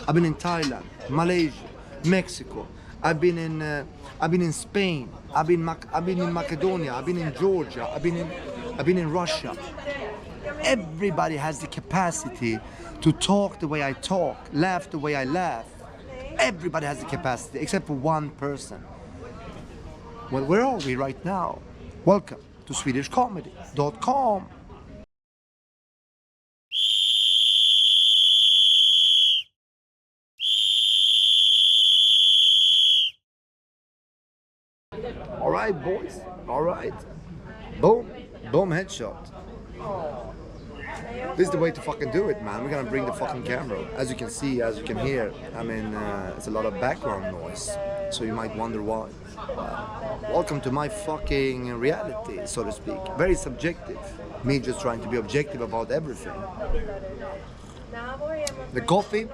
I've been in Thailand, Malaysia, Mexico. I've been in Spain. I've been in Macedonia. I've been in Georgia. I've been in Russia. Everybody has the capacity to talk the way I talk, laugh the way I laugh. Everybody has the capacity, except for one person. Well, where are we right now? Welcome to SwedishComedy.com. All right, boys. All right. Boom. Boom headshot. This is the way to fucking do it, man. We're gonna bring the fucking camera. As you can see, as you can hear, I mean, it's a lot of background noise, so you might wonder why. Welcome to my fucking reality, so to speak. Very subjective. Me just trying to be objective about everything. The coffee,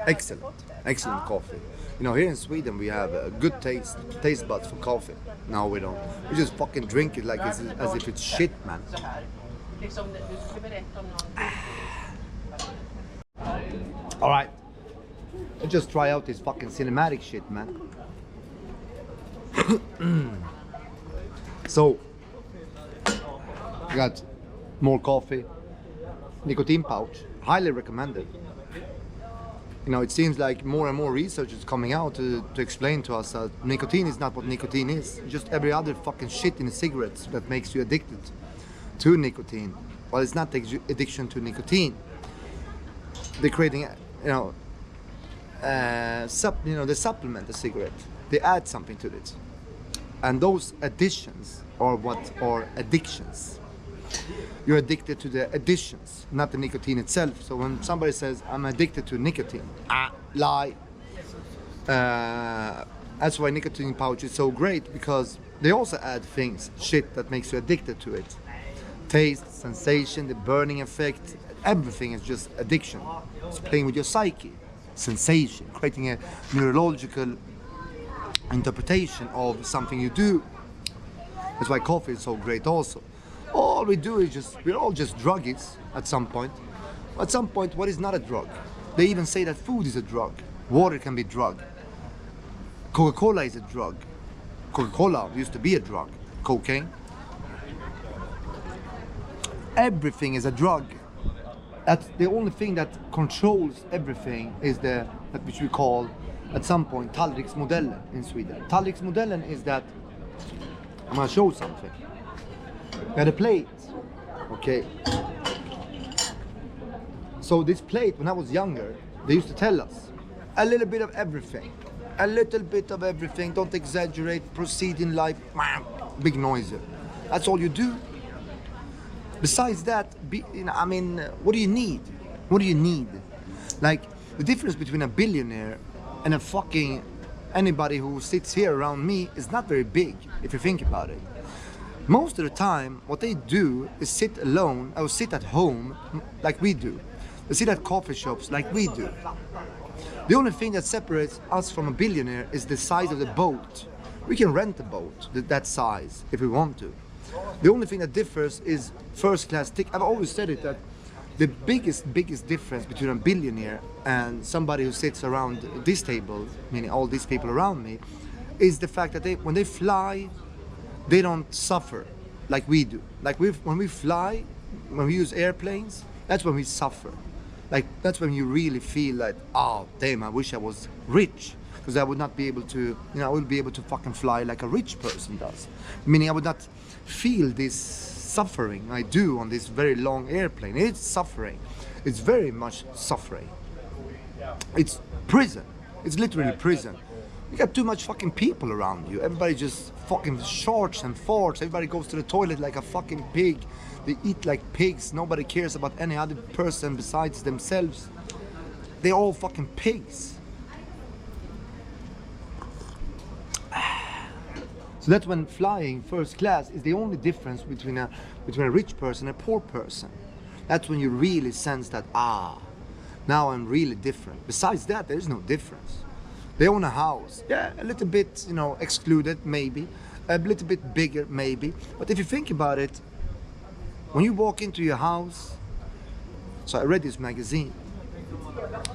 excellent, excellent coffee. You know, here in Sweden we have a good taste buds for coffee. No, we don't. We just fucking drink it like it's as if it's shit, man. All right, let's just try out this fucking cinematic shit, man. So, we got more coffee, nicotine pouch, highly recommended. You know, it seems like more and more research is coming out to explain to us that nicotine is not what nicotine is. Just every other fucking shit in the cigarettes that makes you addicted to nicotine. Well, it's not the addiction to nicotine. They're creating, they supplement the cigarette. They add something to it. And those additions are what are addictions. You're addicted to the additions, not the nicotine itself. So when somebody says, I'm addicted to nicotine, lie. That's why nicotine pouch is so great, because they also add things, shit that makes you addicted to it. Taste, sensation, the burning effect, everything is just addiction. It's playing with your psyche, sensation, creating a neurological interpretation of something you do. That's why coffee is so great also. All we do is we're all just druggies at some point. At some point, what is not a drug? They even say that food is a drug. Water can be a drug. Coca-Cola is a drug. Coca-Cola used to be a drug. Cocaine. Everything is a drug. That's the only thing that controls everything is that which we call at some point tallriksmodellen in Sweden. Tallriksmodellen is that, I'm gonna show something. We had a plate, okay. So this plate, when I was younger, they used to tell us a little bit of everything. A little bit of everything, don't exaggerate, proceed in life, big noise. That's all you do. Besides that, what do you need? What do you need? Like, the difference between a billionaire and a fucking anybody who sits here around me is not very big, if you think about it. Most of the time, what they do is sit alone or sit at home like we do. They sit at coffee shops like we do. The only thing that separates us from a billionaire is the size of the boat. We can rent a boat that size if we want to. The only thing that differs is first class ticket. I've always said it that the biggest difference between a billionaire and somebody who sits around this table, meaning all these people around me, is the fact that when they fly, they don't suffer like we do. Like when we fly, when we use airplanes, that's when we suffer. Like that's when you really feel like, oh damn, I wish I was rich, because I would not be able to, I would be able to fucking fly like a rich person does. Meaning I would not feel this suffering I do on this very long airplane. It's suffering. It's very much suffering. It's prison. It's literally prison. You got too much fucking people around you. Everybody just fucking shorts and farts. Everybody goes to the toilet like a fucking pig. They eat like pigs. Nobody cares about any other person besides themselves. They're all fucking pigs. So that's when flying first class is the only difference between a rich person and a poor person. That's when you really sense that, now I'm really different. Besides that, there is no difference. They own a house, yeah, a little bit, excluded maybe, a little bit bigger maybe. But if you think about it, when you walk into your house, so I read this magazine,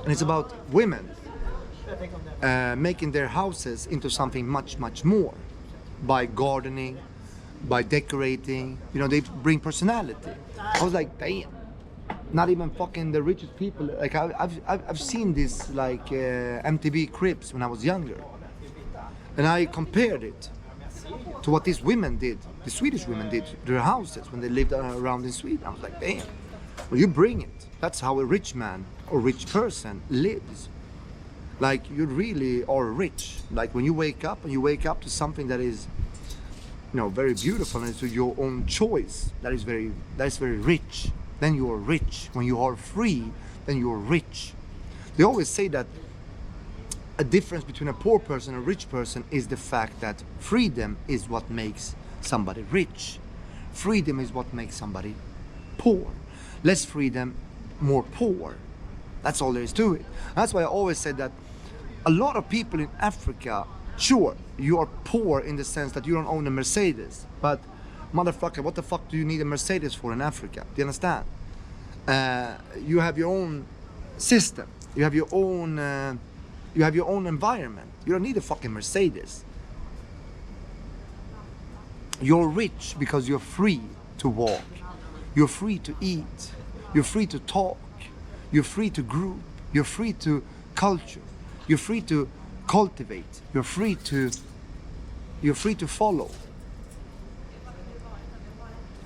And it's about women making their houses into something much, much more by gardening, by decorating. You know, they bring personality. I was like, damn. Not even fucking the richest people. Like I've seen this like MTV Cribs when I was younger, and I compared it to what these women did, the Swedish women did to their houses when they lived around in Sweden. I was like, damn. Well, you bring it. That's how a rich man or rich person lives. Like you really are rich. Like when you wake up and you wake up to something that is, you know, very beautiful and it's your own choice. That is very rich. Then you are rich. When you are free, then you are rich. They always say that a difference between a poor person and a rich person is the fact that freedom is what makes somebody rich. Freedom is what makes somebody poor. Less freedom, more poor. That's all there is to it. That's why I always said that a lot of people in Africa, sure, you are poor in the sense that you don't own a Mercedes, but motherfucker, what the fuck do you need a Mercedes for in Africa? Do you understand? You have your own system. You have your own environment. You don't need a fucking Mercedes. You're rich because you're free to walk. You're free to eat. You're free to talk. You're free to group. You're free to culture. You're free to cultivate. You're free to follow.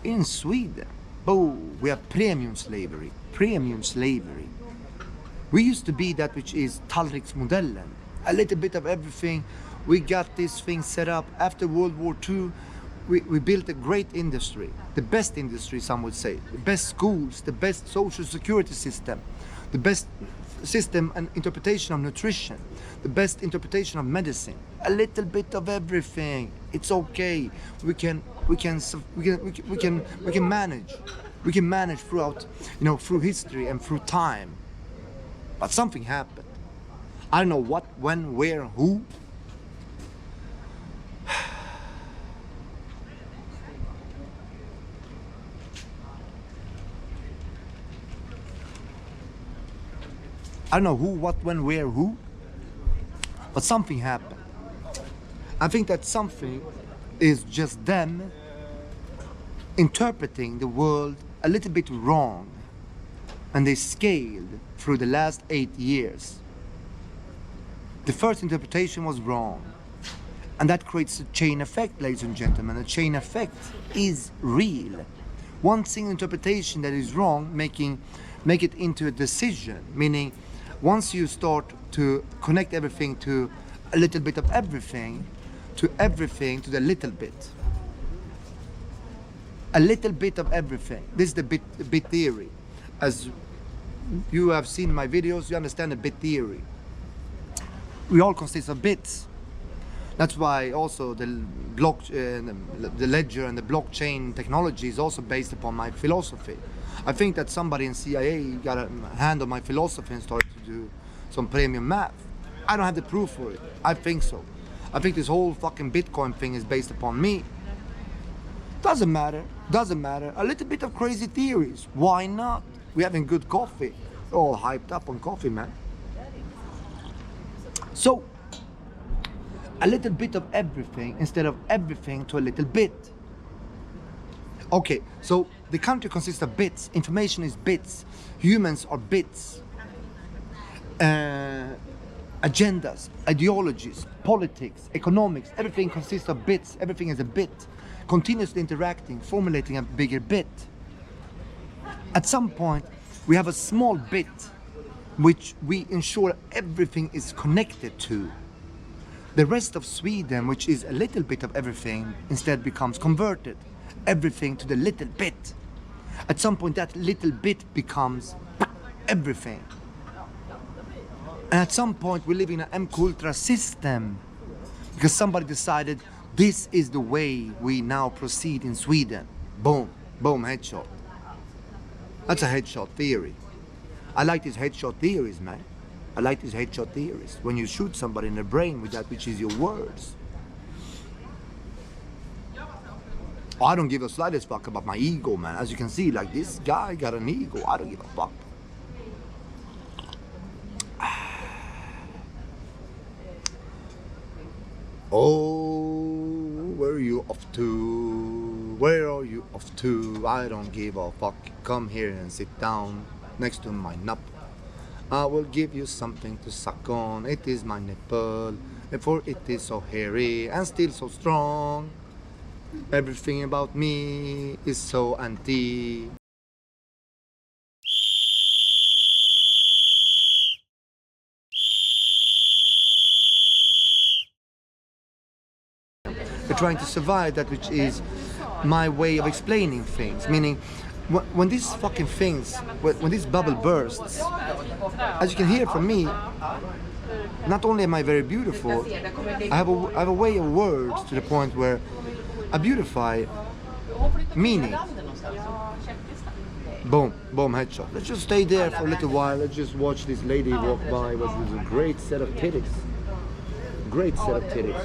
In Sweden, we have premium slavery. Premium slavery. We used to be that which is tallriksmodellen. A little bit of everything. We got this thing set up. After World War II, we built a great industry. The best industry, some would say. The best schools, the best social security system, the best system and interpretation of nutrition, the best interpretation of medicine. A little bit of everything. It's okay. We can manage. We can manage throughout, you know, through history and through time. But something happened. I don't know what, when, where, who. I don't know who, what, when, where, who. But something happened. I think that something is just them interpreting the world a little bit wrong. And they scaled through the last 8 years. The first interpretation was wrong. And that creates a chain effect, ladies and gentlemen. A chain effect is real. One single interpretation that is wrong, make it into a decision. Meaning, once you start to connect everything to a little bit of everything, to the little bit. A little bit of everything. This is the bit theory. As you have seen my videos, you understand the bit theory. We all consist of bits. That's why also the ledger and the blockchain technology is also based upon my philosophy. I think that somebody in CIA got a hand on my philosophy and started to do some premium math. I don't have the proof for it. I think so. I think this whole fucking Bitcoin thing is based upon me. Doesn't matter. Doesn't matter. A little bit of crazy theories. Why not? We're having good coffee. We're all hyped up on coffee, man. So, a little bit of everything instead of everything to a little bit. Okay, so the country consists of bits. Information is bits. Humans are bits. Agendas, ideologies, politics, economics, everything consists of bits. Everything is a bit. Continuously interacting, formulating a bigger bit. At some point, we have a small bit which we ensure everything is connected to. The rest of Sweden, which is a little bit of everything, instead becomes converted. Everything to the little bit. At some point, that little bit becomes everything. And at some point, we live in an M-Cultura system. Because somebody decided this is the way we now proceed in Sweden. Boom, boom, headshot. That's a headshot theory. I like these headshot theories, man. I like these headshot theories. When you shoot somebody in the brain with that which is your words. I don't give a slightest fuck about my ego, man. As you can see, like this guy got an ego. I don't give a fuck. Oh, where are you off to? Where are you off to? I don't give a fuck. Come here and sit down next to my nap. I will give you something to suck on. It is my nipple, for it is so hairy and still so strong. Everything about me is so anti. We're trying to survive that which is my way of explaining things. Meaning, when these fucking things, when this bubble bursts, as you can hear from me, not only am I very beautiful, I have a way of words to the point where I beautify meaning. Boom, boom, headshot. Let's just stay there for a little while. Let's just watch this lady walk by with a great set of titties. Great set of titties.